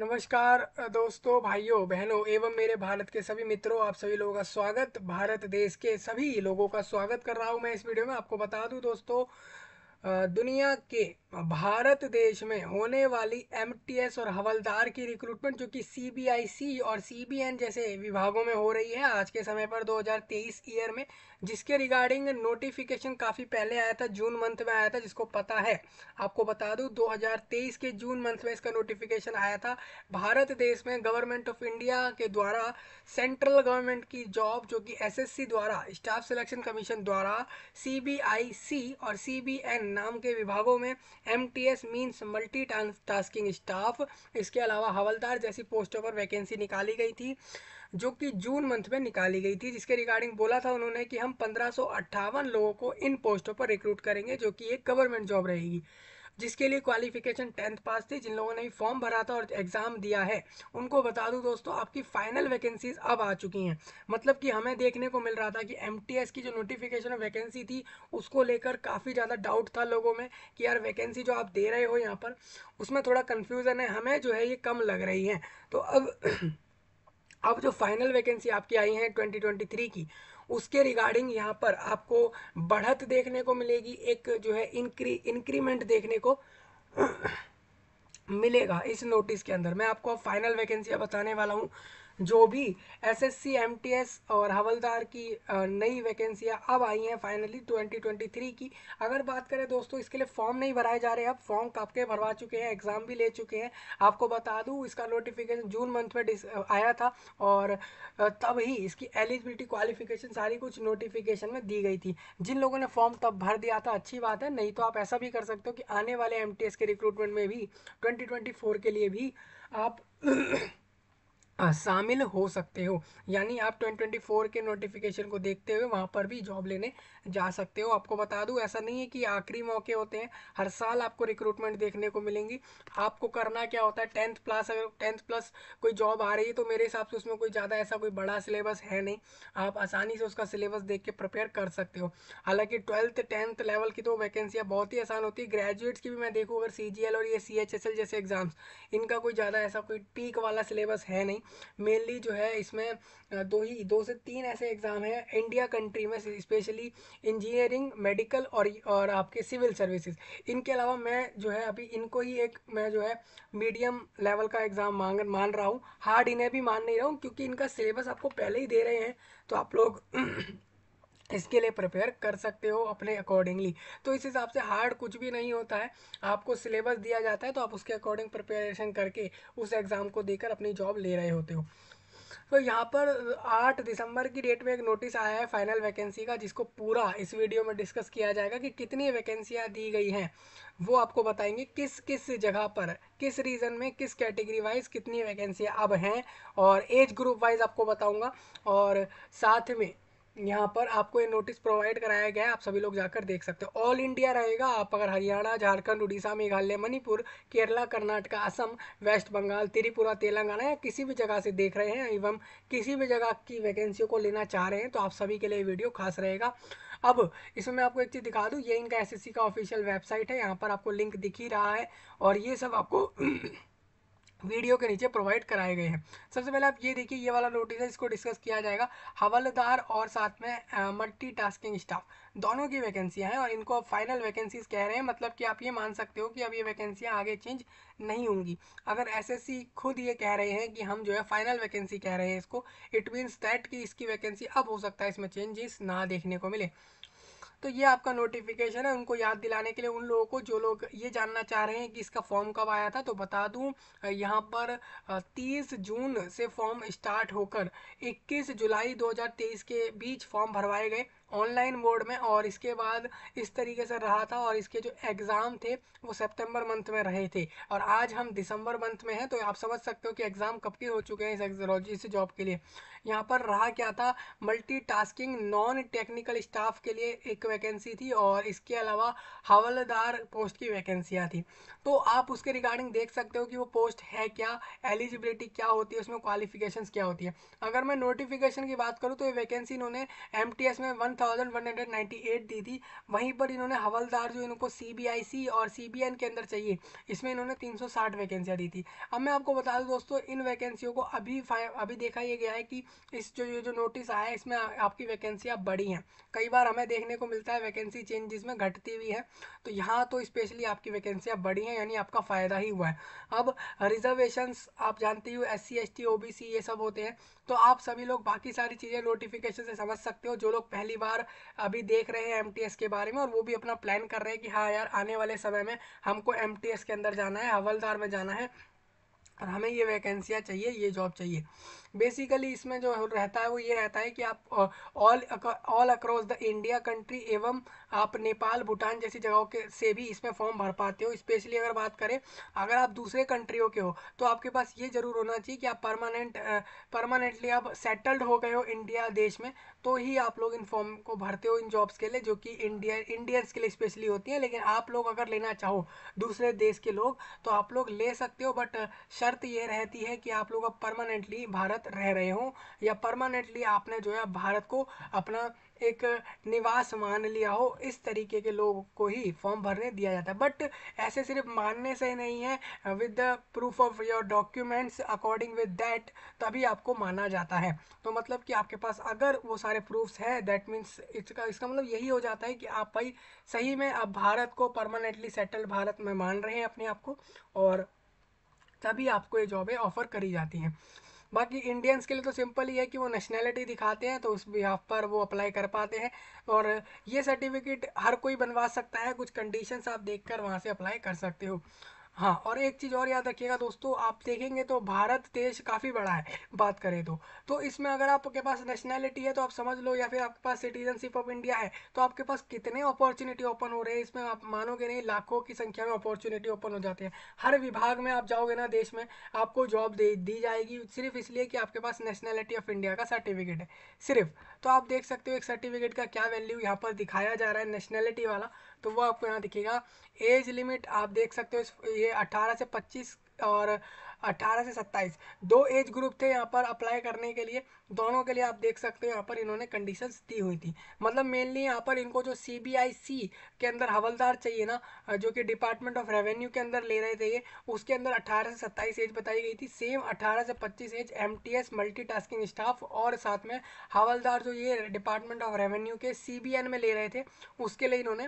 नमस्कार दोस्तों, भाइयों बहनों एवं मेरे भारत के सभी मित्रों, आप सभी लोगों का स्वागत। भारत देश के सभी लोगों का स्वागत कर रहा हूं मैं इस वीडियो में। आपको बता दूं दोस्तों, दुनिया के भारत देश में होने वाली एमटीएस और हवलदार की रिक्रूटमेंट जो कि सीबीआईसी और सीबीएन जैसे विभागों में हो रही है आज के समय पर 2023 ईयर में, जिसके रिगार्डिंग नोटिफिकेशन काफ़ी पहले आया था, जून मंथ में आया था, जिसको पता है। आपको बता दूं 2023 के जून मंथ में इसका नोटिफिकेशन आया था। भारत देश में गवर्नमेंट ऑफ इंडिया के द्वारा सेंट्रल गवर्नमेंट की जॉब जो कि एसएससी द्वारा, स्टाफ सिलेक्शन कमीशन द्वारा, सीबीआईसी और सीबीएन नाम के विभागों में MTS means multi tasking staff, इसके अलावा हवलदार जैसी पोस्टों पर वैकेंसी निकाली गई थी, जो कि जून मंथ में निकाली गई थी, जिसके रिगार्डिंग बोला था उन्होंने कि हम 1558 लोगों को इन पोस्टों पर रिक्रूट करेंगे, जो कि एक गवर्नमेंट जॉब रहेगी, जिसके लिए क्वालिफिकेशन 10th पास थी। जिन लोगों ने भी फॉर्म भरा था और एग्जाम दिया है, उनको बता दूं दोस्तों, आपकी फाइनल वैकेंसीज अब आ चुकी हैं। मतलब कि हमें देखने को मिल रहा था कि एमटीएस की जो नोटिफिकेशन वैकेंसी थी, उसको लेकर काफ़ी ज़्यादा डाउट था लोगों में कि यार वैकेंसी जो आप दे रहे हो यहाँ पर, उसमें थोड़ा कन्फ्यूज़न है, हमें जो है ये कम लग रही है। तो अब अब जो फाइनल वैकेंसी आपकी आई है 2023 की, उसके रिगार्डिंग यहाँ पर आपको बढ़त देखने को मिलेगी, एक जो है इंक्रीमेंट देखने को मिलेगा इस नोटिस के अंदर। मैं आपको अब फाइनल वैकेंसी बताने वाला हूँ। जो भी एसएससी एमटीएस और हवलदार की नई वैकेंसियाँ अब आई हैं फाइनली 2023 की। अगर बात करें दोस्तों, इसके लिए फॉर्म नहीं भराए जा रहे हैं, अब फॉर्म आपके भरवा चुके हैं, एग्जाम भी ले चुके हैं। आपको बता दूं इसका नोटिफिकेशन जून मंथ में आया था, और तब ही इसकी एलिजिबिलिटी क्वालिफिकेशन सारी कुछ नोटिफिकेशन में दी गई थी। जिन लोगों ने फॉर्म तब भर दिया था अच्छी बात है, नहीं तो आप ऐसा भी कर सकते हो कि आने वाले एमटीएस के रिक्रूटमेंट में भी 2024 के लिए भी आप शामिल हो सकते हो। यानी आप 2024 के नोटिफिकेशन को देखते हुए वहाँ पर भी जॉब लेने जा सकते हो। आपको बता दूं, ऐसा नहीं है कि आखिरी मौके होते हैं, हर साल आपको रिक्रूटमेंट देखने को मिलेंगी। आपको करना क्या होता है, 10th प्लस, अगर 10th प्लस कोई जॉब आ रही है तो मेरे हिसाब से उसमें कोई ज़्यादा ऐसा कोई बड़ा सिलेबस है नहीं, आप आसानी से उसका सिलेबस देख के प्रिपेयर कर सकते हो। हालांकि 12th 10th लेवल की तो वैकेंसियाँ बहुत ही आसान होती है। ग्रेजुएट्स की भी मैं देखूँ अगर सीजीएल और ये सीएचएसएल जैसे एग्जाम्स, इनका कोई ज़्यादा ऐसा कोई पीक वाला सिलेबस है नहीं। मेनली जो है इसमें दो से तीन ऐसे एग्ज़ाम हैं इंडिया कंट्री में, स्पेशली इंजीनियरिंग, मेडिकल और आपके सिविल सर्विसेज। इनके अलावा मैं जो है अभी इनको ही एक मैं जो है मीडियम लेवल का एग्ज़ाम मान रहा हूँ। हार्ड इन्हें भी मान नहीं रहा हूँ, क्योंकि इनका सिलेबस आपको पहले ही दे रहे हैं, तो आप लोग इसके लिए प्रिपेयर कर सकते हो अपने अकॉर्डिंगली। तो इस हिसाब से हार्ड कुछ भी नहीं होता है, आपको सिलेबस दिया जाता है तो आप उसके अकॉर्डिंग प्रिपरेशन करके उस एग्ज़ाम को देकर अपनी जॉब ले रहे होते हो। तो यहाँ पर 8 दिसंबर की डेट में एक नोटिस आया है फाइनल वैकेंसी का, जिसको पूरा इस वीडियो में डिस्कस किया जाएगा कि कितनी वैकेंसियाँ दी गई हैं। वो आपको बताएंगे किस किस जगह पर, किस रीजन में, किस कैटेगरी वाइज कितनी वैकेंसियाँ अब हैं, और एज ग्रुप वाइज आपको बताऊंगा। और साथ में यहाँ पर आपको ये नोटिस प्रोवाइड कराया गया है, आप सभी लोग जाकर देख सकते हो। ऑल इंडिया रहेगा, आप अगर हरियाणा, झारखंड, उड़ीसा, मेघालय, मणिपुर, केरला, कर्नाटका, असम, वेस्ट बंगाल, त्रिपुरा, तेलंगाना या किसी भी जगह से देख रहे हैं एवं किसी भी जगह की वैकेंसियों को लेना चाह रहे हैं, तो आप सभी के लिए वीडियो खास रहेगा। अब इसमें मैं आपको एक चीज़ दिखा दूँ, ये इनका एसएससी का ऑफिशियल वेबसाइट है, यहाँ पर आपको लिंक दिख ही रहा है, और ये सब आपको वीडियो के नीचे प्रोवाइड कराए गए हैं। सबसे पहले आप ये देखिए, ये वाला नोटिस है, इसको डिस्कस किया जाएगा। हवलदार और साथ में मल्टी टास्किंग स्टाफ दोनों की वैकेंसियां हैं, और इनको अब फाइनल वैकेंसीज कह रहे हैं। मतलब कि आप ये मान सकते हो कि अब ये वैकेंसियां आगे चेंज नहीं होंगी। अगर एसएससी खुद ये कह रहे हैं कि हम जो है फाइनल वैकेंसी कह रहे हैं इसको, इट मीन्स दैट कि इसकी वैकेंसी अब हो सकता है इसमें चेंजेस ना देखने को मिले। तो ये आपका नोटिफिकेशन है, उनको याद दिलाने के लिए उन लोगों को जो लोग ये जानना चाह रहे हैं कि इसका फॉर्म कब आया था, तो बता दूं, यहाँ पर 30 जून से फॉर्म स्टार्ट होकर 21 जुलाई 2023 के बीच फॉर्म भरवाए गए ऑनलाइन मोड में, और इसके बाद इस तरीके से रहा था। और इसके जो एग्ज़ाम थे वो सितंबर मंथ में रहे थे, और आज हम दिसंबर मंथ में हैं, तो आप समझ सकते हो कि एग्ज़ाम कब के हो चुके हैं इस जॉब के लिए। यहाँ पर रहा क्या था, मल्टीटास्किंग नॉन टेक्निकल स्टाफ के लिए एक वैकेंसी थी, और इसके अलावा हवलदार पोस्ट की वैकेंसियाँ थी। तो आप उसके रिगार्डिंग देख सकते हो कि वो पोस्ट है क्या, एलिजिबिलिटी क्या होती है, उसमें क्वालिफिकेशंस क्या होती है। अगर मैं नोटिफिकेशन की बात करूँ तो ये वैकेंसी इन्होंने एमटीएस में 1198 दी थी। वहीं पर इन्होंने हवलदार जो इनको CBIC और CBN के अंदर चाहिए, इसमें इन्होंने 360 वैकेंसियाँ दी थी। अब मैं आपको बता दूं दोस्तों, इन वैकेंसियों को अभी देखा ये गया है कि इस ये जो नोटिस आया है इसमें आपकी वैकेंसियाँ बढ़ी हैं। कई बार हमें देखने को मिलता है वैकेंसी चेंज जिसमें घटती हुई है, तो यहाँ तो स्पेशली आपकी वैकेंसियाँ बढ़ी हैं, यानी आपका फ़ायदा ही हुआ है। अब रिजर्वेशंस आप जानते हो, SC ST OBC ये सब होते हैं, तो आप सभी लोग बाकी सारी चीज़ें नोटिफिकेशन से समझ सकते हो। जो लोग पहली बार अभी देख रहे हैं MTS के बारे में और वो भी अपना प्लान कर रहे हैं कि हाँ यार आने वाले समय में हमको MTS के अंदर जाना है, हवलदार में जाना है और हमें ये वैकेंसियाँ चाहिए, ये जॉब चाहिए। बेसिकली इसमें जो रहता है वो ये रहता है कि आप all across the India country एवं आप नेपाल भूटान जैसी जगहों के से भी इसमें फॉर्म भर पाते हो। स्पेशली अगर बात करें, अगर आप दूसरे कंट्रियों के हो तो आपके पास ये जरूर होना चाहिए कि आप परमानेंटली आप सेटल्ड हो गए हो इंडिया देश में, तो ही आप लोग इन फॉर्म को भरते हो इन जॉब्स के लिए, जो कि इंडियंस के लिए स्पेशली होती हैं। लेकिन आप लोग अगर लेना चाहो दूसरे देश के लोग तो आप लोग ले सकते हो, बट शर्त ये रहती है कि आप लोग अब परमानेंटली भारत रह रहे हो या परमानेंटली आपने जो है भारत को अपना एक निवास मान लिया हो। इस तरीके के लोगों को ही फॉर्म भरने दिया जाता है, बट ऐसे सिर्फ मानने से नहीं है, with the proof of your documents according with that तभी आपको माना जाता है। तो मतलब कि आपके पास अगर वो सारे प्रूफ्स हैं, दैट मीन्स इसका मतलब यही हो जाता है कि आप भाई सही में अब भारत को परमानेंटली सेटल भारत में मान रहे हैं अपने आप को, और तभी आपको ये जॉबें ऑफर करी जाती हैं। बाकी इंडियंस के लिए तो सिंपल ही है कि वो नेशनैलिटी दिखाते हैं तो उस बिहाफ पर वो अप्लाई कर पाते हैं, और ये सर्टिफिकेट हर कोई बनवा सकता है। कुछ कंडीशंस आप देखकर वहाँ से अप्लाई कर सकते हो। हाँ, और एक चीज़ और याद रखिएगा दोस्तों, आप देखेंगे तो भारत देश काफ़ी बड़ा है बात करें तो इसमें अगर आपके पास नेशनैलिटी है तो आप समझ लो, या फिर आपके पास सिटीजनशिप ऑफ इंडिया है, तो आपके पास कितने अपॉर्चुनिटी ओपन हो रहे हैं इसमें, आप मानोगे नहीं, लाखों की संख्या में अपॉर्चुनिटी ओपन हो जाते हैं। हर विभाग में आप जाओगे ना देश में, आपको जॉब दी जाएगी सिर्फ इसलिए कि आपके पास नेशनैलिटी ऑफ इंडिया का सर्टिफिकेट है सिर्फ। तो आप देख सकते हो एक सर्टिफिकेट का क्या वैल्यू यहाँ पर दिखाया जा रहा है नेशनैलिटी वाला, तो वो आपको यहाँ दिखेगा। एज लिमिट आप देख सकते हो, ये 18 से 25 और 18 से 27 दो एज ग्रुप थे यहाँ पर अप्लाई करने के लिए। दोनों के लिए आप देख सकते हो यहाँ पर इन्होंने कंडीशंस दी हुई थी। मतलब मेनली यहाँ पर इनको जो CBIC के अंदर हवलदार चाहिए ना, जो कि डिपार्टमेंट ऑफ रेवेन्यू के अंदर ले रहे थे ये, उसके अंदर 18 से 27 एज बताई गई थी। सेम 18 से 25 एज MTS मल्टीटास्किंग स्टाफ, और साथ में हवलदार जो ये डिपार्टमेंट ऑफ रेवेन्यू के CBN में ले रहे थे उसके लिए इन्होंने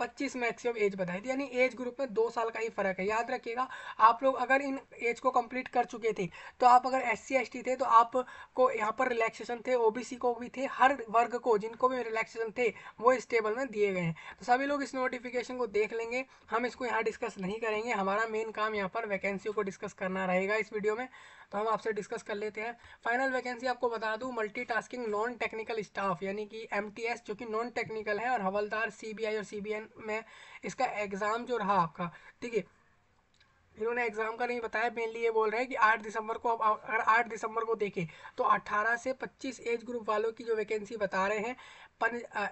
25 मैक्सिमम एज बताई थी। यानी एज ग्रुप में 2 साल का ही फर्क है। याद रखिएगा, आप लोग अगर इन एज को कंप्लीट कर चुके थे तो आप अगर SC ST थे तो आपको यहाँ पर रिलैक्सेशन थे, OBC को भी थे, हर वर्ग को जिनको भी रिलैक्सेशन थे वो इस टेबल में दिए गए हैं। तो सभी लोग इस नोटिफिकेशन को देख लेंगे, हम इसको यहाँ डिस्कस नहीं करेंगे। हमारा मेन काम यहाँ पर वैकेंसियों को डिस्कस करना रहेगा इस वीडियो में, तो हम आपसे डिस्कस कर लेते हैं। फाइनल वैकेंसी आपको बता दूं, मल्टीटास्किंग नॉन टेक्निकल स्टाफ यानी कि MTS जो कि नॉन टेक्निकल है, और हवलदार CBI और CBN में इसका एग्ज़ाम जो रहा आपका, ठीक है, इन्होंने एग्जाम का नहीं बताया। मेनली ये बोल रहे हैं कि 8 दिसंबर को, अब अगर 8 दिसंबर को देखें तो 18 से 25 एज ग्रुप वालों की जो वैकेंसी बता रहे हैं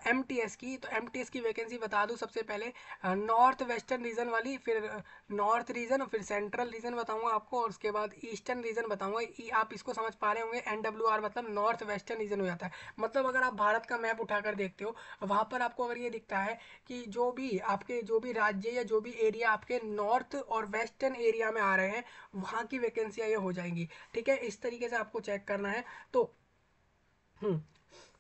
MTS की, तो MTS की वैकेंसी बता दूं सबसे पहले नॉर्थ वेस्टर्न रीजन वाली, फिर नॉर्थ रीजन, फिर सेंट्रल रीजन बताऊंगा आपको, और उसके बाद ईस्टर्न रीजन बताऊंगा। आप इसको समझ पा रहे होंगे, NWR मतलब नॉर्थ वेस्टर्न रीजन हो जाता है। मतलब अगर आप भारत का मैप उठाकर देखते हो, वहाँ पर आपको अगर ये दिखता है कि जो भी राज्य या जो भी एरिया आपके नॉर्थ और वेस्टर्न एरिया में आ रहे हैं, वहाँ की वैकेंसियाँ ये हो जाएंगी। ठीक है, इस तरीके से आपको चेक करना है। तो हम्म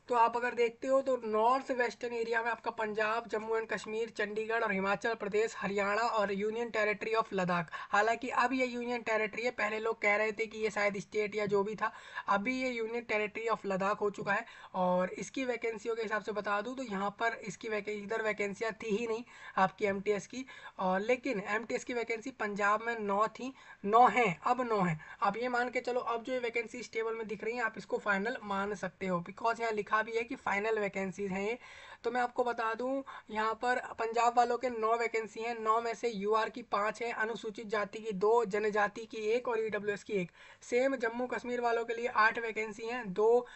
तो आप अगर देखते हो तो नॉर्थ वेस्टर्न एरिया में आपका पंजाब, जम्मू एंड कश्मीर, चंडीगढ़ और हिमाचल प्रदेश, हरियाणा और यूनियन टेरिटरी ऑफ लद्दाख। हालांकि अब ये यूनियन टेरिटरी है, पहले लोग कह रहे थे कि ये शायद स्टेट या जो भी था, अभी ये यूनियन टेरिटरी ऑफ लद्दाख हो चुका है। और इसकी वैकेंसियों के हिसाब से बता दूं तो यहाँ पर इसकी इधर वैकेंसियाँ थी ही नहीं आपकी MTS की, और लेकिन MTS की वैकेंसी पंजाब में 9 थी, 9 हैं, अब 9 हैं। आप ये मान के चलो, अब जो ये वैकेंसी इस टेबल में दिख रही है आप इसको फाइनल मान सकते हो, बिकॉज यहाँ लिखा भी है कि फाइनल वैकेंसीज हैं ये। तो मैं आपको बता दूं यहाँ पर पंजाब वालों के 9 वैकेंसी हैं, 9 में से यूआर की 5 है, अनुसूचित जाति की 2, जनजाति की 1 और ईडब्ल्यूएस की 1। सेम जम्मू कश्मीर वालों के लिए 8 वैकेंसी हैं, 2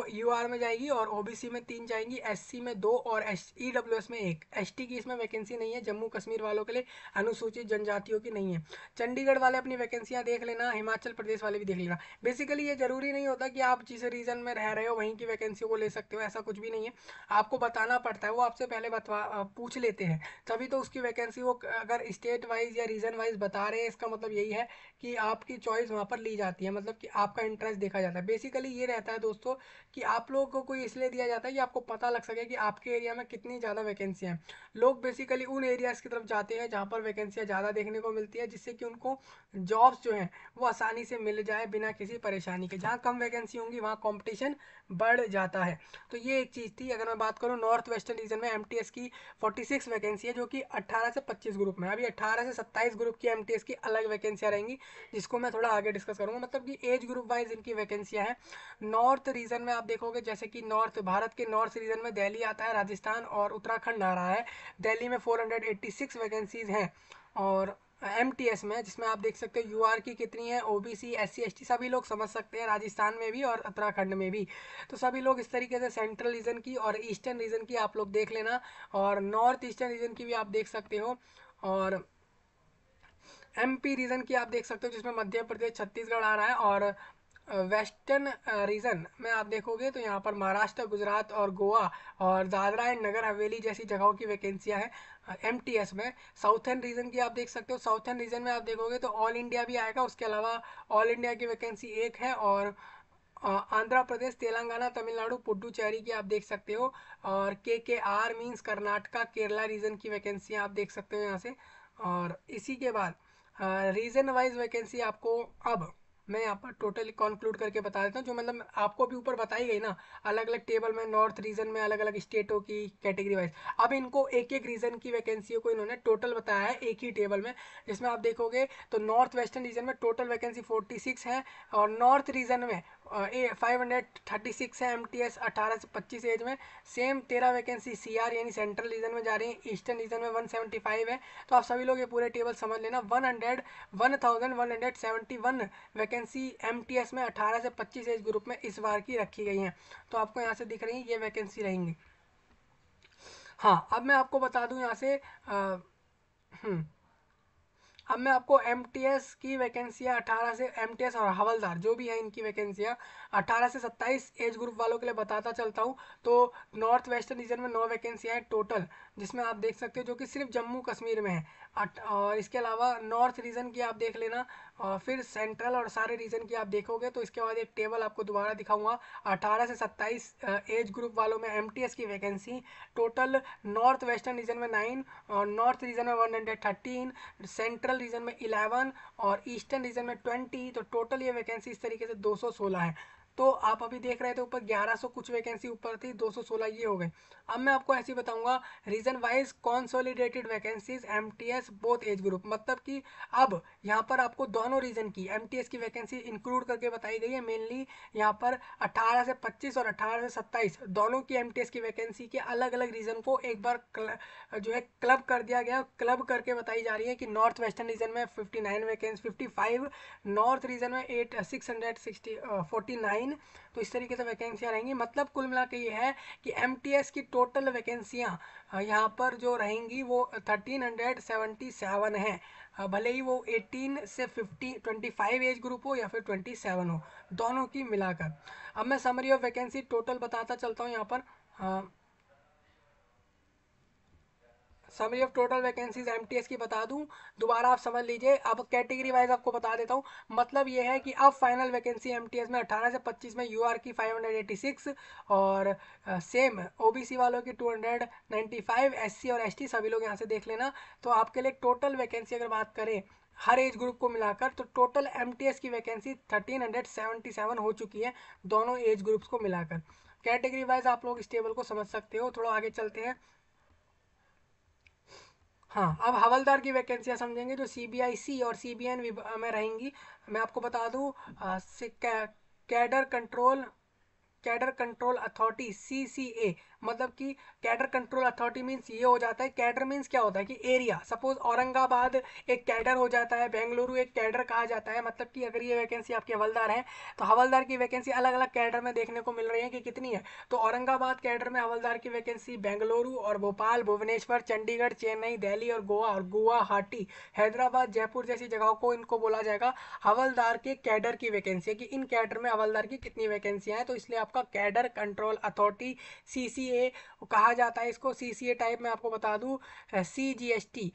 यूआर में जाएगी और ओबीसी में 3 जाएंगी, एससी में 2 और ईडब्ल्यूएस में 1। एसटी की इसमें वैकेंसी नहीं है जम्मू कश्मीर वालों के लिए, अनुसूचित जनजातियों की नहीं है। चंडीगढ़ वाले अपनी वैकेंसियां देख लेना, हिमाचल प्रदेश वाले भी देख लेना। बेसिकली ये जरूरी नहीं होता कि आप जिस रीजन में रह रहे हो वहीं की वैकेंसी को ले सकते हो, ऐसा कुछ भी नहीं है। आपको बताना पड़ता है, वो आपसे पहले पूछ लेते हैं, तभी तो उसकी वैकेंसी वो अगर स्टेट वाइज या रीजन वाइज बता रहे हैं, इसका मतलब यही है कि आपकी चॉइस वहाँ पर ली जाती है, मतलब कि आपका इंटरेस्ट देखा जाता है। बेसिकली ये रहता है दोस्तों कि आप लोगों को कोई इसलिए दिया जाता है कि आपको पता लग सके कि आपके एरिया में कितनी ज़्यादा वैकेंसियाँ हैं। लोग बेसिकली उन एरियाज़ की तरफ जाते हैं जहाँ पर वैकेंसियाँ ज़्यादा देखने को मिलती है, जिससे कि उनको जॉब्स जो हैं वो आसानी से मिल जाए बिना किसी परेशानी के। जहाँ कम वैकेंसी होंगी वहाँ कंपटीशन बढ़ जाता है। तो ये एक चीज़ थी। अगर मैं बात करूँ नॉर्थ वेस्टर्न रीजन में एमटीएस की 46 वैकेंसी है, जो कि 18 से 25 ग्रुप में। अभी 18 से 27 ग्रुप की एमटीएस की अलग वैकेंसियाँ रहेंगी, जिसको मैं थोड़ा आगे डिस्कस करूँगा। मतलब कि एज ग्रुप वाइज इनकी वैकेंसियाँ हैं। नॉर्थ रीजन में आप देखोगे जैसे कि नॉर्थ भारत के नॉर्थ रीजन में दिल्ली आता है, राजस्थान और उत्तराखंड आ रहा है। दिल्ली में 486 वैकेंसीज हैं और एमटीएस में, जिसमें आप देख सकते हो यूआर की कितनी है, ओबीसी एससी एसटी सभी लोग समझ सकते हैं, राजस्थान में भी और उत्तराखंड में भी। तो सभी लोग इस तरीके से सेंट्रल रीजन की और ईस्टर्न रीजन की आप लोग देख लेना, और नॉर्थ ईस्टर्न रीजन की भी आप देख सकते हो, और एमपी रीजन की आप देख सकते हो जिसमें मध्य प्रदेश छत्तीसगढ़ आ रहा है। और वेस्टर्न रीजन में आप देखोगे तो यहाँ पर महाराष्ट्र, गुजरात और गोवा और दादरा एंड नगर हवेली जैसी जगहों की वैकेंसियाँ हैं एमटीएस में। साउथर्न रीजन की आप देख सकते हो, साउथर्न रीजन में आप देखोगे तो ऑल इंडिया भी आएगा, उसके अलावा ऑल इंडिया की वैकेंसी 1 है। और आंध्र प्रदेश, तेलंगाना, तमिलनाडु, पुडुचेरी की आप देख सकते हो। और K R means Karnataka, Kerala region की वैकेंसियाँ आप देख सकते हो यहाँ से। और इसी के बाद रीजन वाइज वैकेंसी आपको अब मैं यहाँ पर टोटल कंक्लूड करके बता देता हूँ, जो मतलब आपको भी ऊपर बताई गई ना, अलग अलग टेबल में नॉर्थ रीजन में अलग अलग स्टेटों की कैटेगरी वाइज। अब इनको एक एक रीजन की वैकेंसी को इन्होंने टोटल बताया है एक ही टेबल में, जिसमें आप देखोगे तो नॉर्थ वेस्टर्न रीजन में टोटल वैकेंसी 46 है, और नॉर्थ रीजन में 536 है एमटीएस 18 से 25 एज में। सेम 13 वैकेंसी सीआर यानी सेंट्रल रीजन में जा रही है, ईस्टर्न रीजन में 175 है। तो आप सभी लोग ये पूरे टेबल समझ लेना। 1171 वैकेंसी एमटीएस में 18 से 25 एज ग्रुप में इस बार की रखी गई हैं। तो आपको यहाँ से दिख रही है ये वैकेंसी रहेंगी। हाँ, अब मैं आपको बता दूं यहाँ से अब मैं आपको एमटीएस की वैकेंसियाँ 18 से, एमटीएस और हवलदार जो भी है इनकी वैकेंसियाँ 18 से 27 एज ग्रुप वालों के लिए बताता चलता हूँ। तो नॉर्थ वेस्टर्न रीजन में 9 वैकेंसियाँ हैं टोटल, जिसमें आप देख सकते हो, जो कि सिर्फ जम्मू कश्मीर में है। और इसके अलावा नॉर्थ रीजन की आप देख लेना, और फिर सेंट्रल और सारे रीजन की आप देखोगे तो इसके बाद एक टेबल आपको दोबारा दिखाऊंगा। 18 से 27 एज ग्रुप वालों में एमटीएस की vacancy total north western region में 9, और नॉर्थ रीजन में 113, सेंट्रल रीजन में 11 और ईस्टर्न रीजन में 20। तो टोटल ये वैकेंसी इस तरीके से 216 है। तो आप अभी देख रहे थे ऊपर 1100 कुछ वैकेंसी ऊपर थी, 216 ये हो गए। अब मैं आपको ऐसे बताऊंगा region wise consolidated vacancies MTS both age group, मतलब कि अब यहाँ पर आपको दोनों रीजन की एमटीएस की वैकेंसी इंक्लूड करके बताई गई है। मेनली यहाँ पर 18 से 25 और 18 से 27 दोनों की एमटीएस की वैकेंसी के अलग अलग रीजन को एक बार जो है क्लब कर दिया गया, क्लब करके बताई जा रही है कि नॉर्थ वेस्टर्न रीजन में 59 वैकेंसी 55, नॉर्थ रीजन में 649। तो इस तरीके से वैकेंसियाँ रहेंगी। मतलब कुल मिला के ये है कि एमटीएस की टोटल वैकेंसियाँ यहाँ पर जो रहेंगी वो 1377 है, भले ही वो 18 से 25 एज ग्रुप हो या फिर 27 हो, दोनों की मिलाकर। अब मैं समरी ऑफ वैकेंसी टोटल बताता चलता हूँ यहाँ पर। Summary of total vacancies MTS की बता दूं, दोबारा आप समझ लीजिए। अब कैटेगरी वाइज आपको बता देता हूं। मतलब ये है कि अब फाइनल वैकेंसी एमटीएस में 18 से 25 में यूआर की 586, और सेम ओबीसी वालों की 295, एससी और एसटी सभी लोग यहाँ से देख लेना। तो आपके लिए टोटल वैकेंसी अगर बात करें हर एज ग्रुप को मिलाकर, तो टोटल एमटीएस की वैकेंसी 1377 हो चुकी है, दोनों एज ग्रुप्स को मिलाकर। कैटेगरी वाइज आप लोग इस टेबल को समझ सकते हो। थोड़ा आगे चलते हैं। हाँ, अब हवलदार की वैकेंसियाँ समझेंगे जो सीबीआईसी और सीबीएन में रहेंगी। मैं आपको बता दूँ cadre control cadre control authority CCA मतलब कि कैडर कंट्रोल अथॉरिटी मीन्स ये हो जाता है, कैडर मीन्स क्या होता है कि एरिया, सपोज औरंगाबाद एक कैडर हो जाता है, बेंगलुरु एक कैडर कहा जाता है। मतलब कि अगर ये वैकेंसी आपके हवलदार है तो हवलदार की वैकेंसी अलग अलग कैडर में देखने को मिल रही है कि कितनी है। तो औरंगाबाद कैडर में हवलदार की वैकेंसी, बेंगलुरु और भोपाल, भुवनेश्वर, चंडीगढ़, चेन्नई, दिल्ली और गुवाहाटी, हैदराबाद, जयपुर जैसी जगहों को इनको बोला जाएगा हवलदार के कैडर की वैकेंसी है, कि इन कैडर में हवलदार की कितनी वैकेंसियां हैं। तो इसलिए आपका कैडर कंट्रोल अथॉरिटी सीसीए कहा जाता है इसको। सीसीए टाइप में आपको बता दूं सीजीएसटी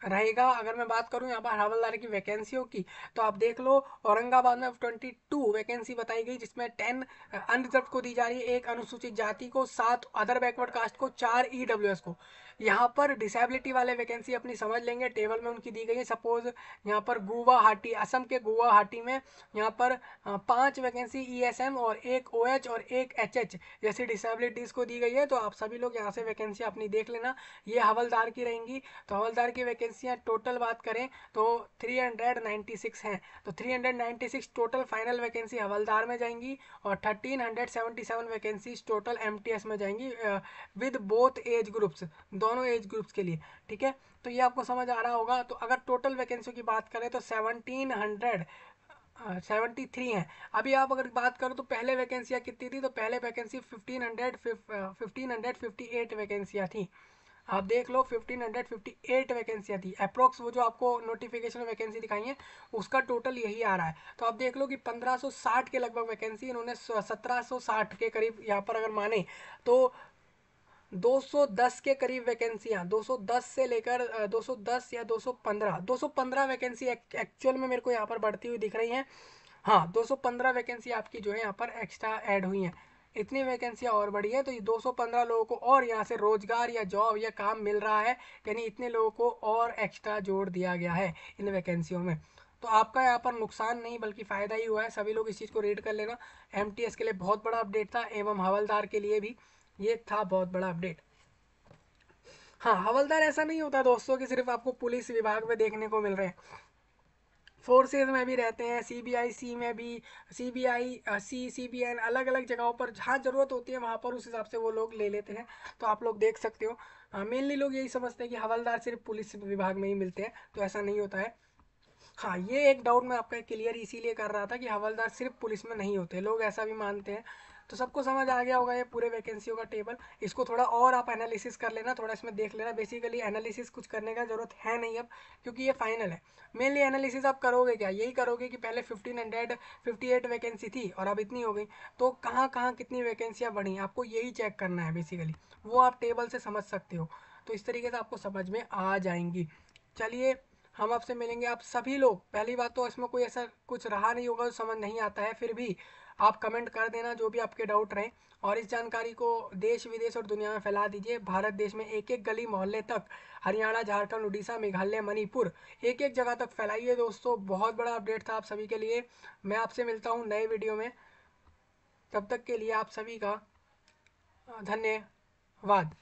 रहेगा। अगर मैं बात करूं यहाँ पर हवलदार की वैकेंसियों की, तो आप देख लो औरंगाबाद में 22 वैकेंसी बताई गई, जिसमें 10 अनरिजर्व को दी जा रही है, एक अनुसूचित जाति को, 7 अदर बैकवर्ड कास्ट को, 4 ईडब्ल्यूएस को। यहाँ पर डिसेबिलिटी वाले वैकेंसी अपनी समझ लेंगे, टेबल में उनकी दी गई है। सपोज यहाँ पर गुवाहाटी, असम के गुवाहाटी में यहाँ पर 5 वैकेंसी ईएसएम और एक ओएच और एक एचएच जैसी डिसेबिलिटीज को दी गई है। तो आप सभी लोग यहाँ से वैकेंसी अपनी देख लेना, ये हवलदार की रहेंगी। तो हवलदार की वैकेंसियाँ टोटल बात करें तो 396 हैं। तो 396 टोटल फाइनल वैकेंसी हवलदार में जाएंगी और 1377 वैकेंसी टोटल एमटीएस में जाएंगी विद बोथ एज ग्रुप्स, दोनों एज ग्रुप्स के लिए। ठीक है, तो ये आपको समझ आ रहा होगा। तो अगर टोटल वैकेंसी की बात करें तो 73 हैं। अभी आप अगर बात करो तो पहले वैकेंसियाँ कितनी थी, तो पहले वैकेंसी 1558 वैकेंसियाँ थी। आप देख लो 1558 वैकेंसियाँ थी अप्रोक्स। वो जो आपको नोटिफिकेशन वैकेंसी दिखाई है उसका टोटल यही आ रहा है। तो आप देख लो कि 1560 के लगभग वैकेंसी इन्होंने 1760 के करीब यहाँ पर अगर माने तो 210 के करीब वैकेंसियाँ, 210 से लेकर 210 या 215 वैकेंसी एक्चुअल में मेरे को यहाँ पर बढ़ती हुई दिख रही हैं। हाँ, 215 वैकेंसी आपकी जो है यहाँ पर एक्स्ट्रा ऐड हुई हैं। इतनी वैकेंसियाँ और बढ़ी है, तो ये 215 लोगों को और यहाँ से रोजगार या जॉब या काम मिल रहा है, यानी इतने लोगों को और एक्स्ट्रा जोड़ दिया गया है इन वैकेंसियों में। तो आपका यहाँ पर नुकसान नहीं बल्कि फ़ायदा ही हुआ है। सभी लोग इस चीज़ को रीड कर लेना। एमटीएस के लिए बहुत बड़ा अपडेट था, एवं हवलदार के लिए भी ये था बहुत बड़ा अपडेट। हाँ, हवलदार ऐसा नहीं होता दोस्तों कि सिर्फ आपको पुलिस विभाग में देखने को मिल रहे हैं, फोर्सेज में भी रहते हैं, सीबीआईसी में भी, सीबीएन, अलग अलग जगहों पर जहाँ ज़रूरत होती है वहाँ पर उस हिसाब से वो लोग ले लेते हैं। तो आप लोग देख सकते हो। मेनली लोग यही समझते हैं कि हवलदार सिर्फ पुलिस विभाग में ही मिलते हैं, तो ऐसा नहीं होता है। हाँ, ये एक डाउट मैं आपका क्लियर इसीलिए कर रहा था कि हवलदार सिर्फ पुलिस में नहीं होते, लोग ऐसा भी मानते हैं। तो सबको समझ आ गया होगा ये पूरे वैकेंसियों का टेबल। इसको थोड़ा और आप एनालिसिस कर लेना, थोड़ा इसमें देख लेना। बेसिकली एनालिसिस कुछ करने का ज़रूरत है नहीं अब, क्योंकि ये फाइनल है। मेनली एनालिसिस आप करोगे क्या, यही करोगे कि पहले 1558 वैकेंसी थी और अब इतनी हो गई, तो कहाँ कहाँ कितनी वैकेंसियाँ बढ़ी, आपको यही चेक करना है बेसिकली। वो आप टेबल से समझ सकते हो, तो इस तरीके से आपको समझ में आ जाएंगी। चलिए, हम आपसे मिलेंगे। आप सभी लोग, पहली बात तो इसमें कोई ऐसा कुछ रहा नहीं होगा जो समझ नहीं आता है, फिर भी आप कमेंट कर देना जो भी आपके डाउट रहे, और इस जानकारी को देश विदेश और दुनिया में फैला दीजिए। भारत देश में एक एक गली मोहल्ले तक, हरियाणा, झारखंड, उड़ीसा, मेघालय, मणिपुर, एक एक जगह तक फैलाइए दोस्तों। बहुत बड़ा अपडेट था आप सभी के लिए। मैं आपसे मिलता हूँ नए वीडियो में, तब तक के लिए आप सभी का धन्यवाद।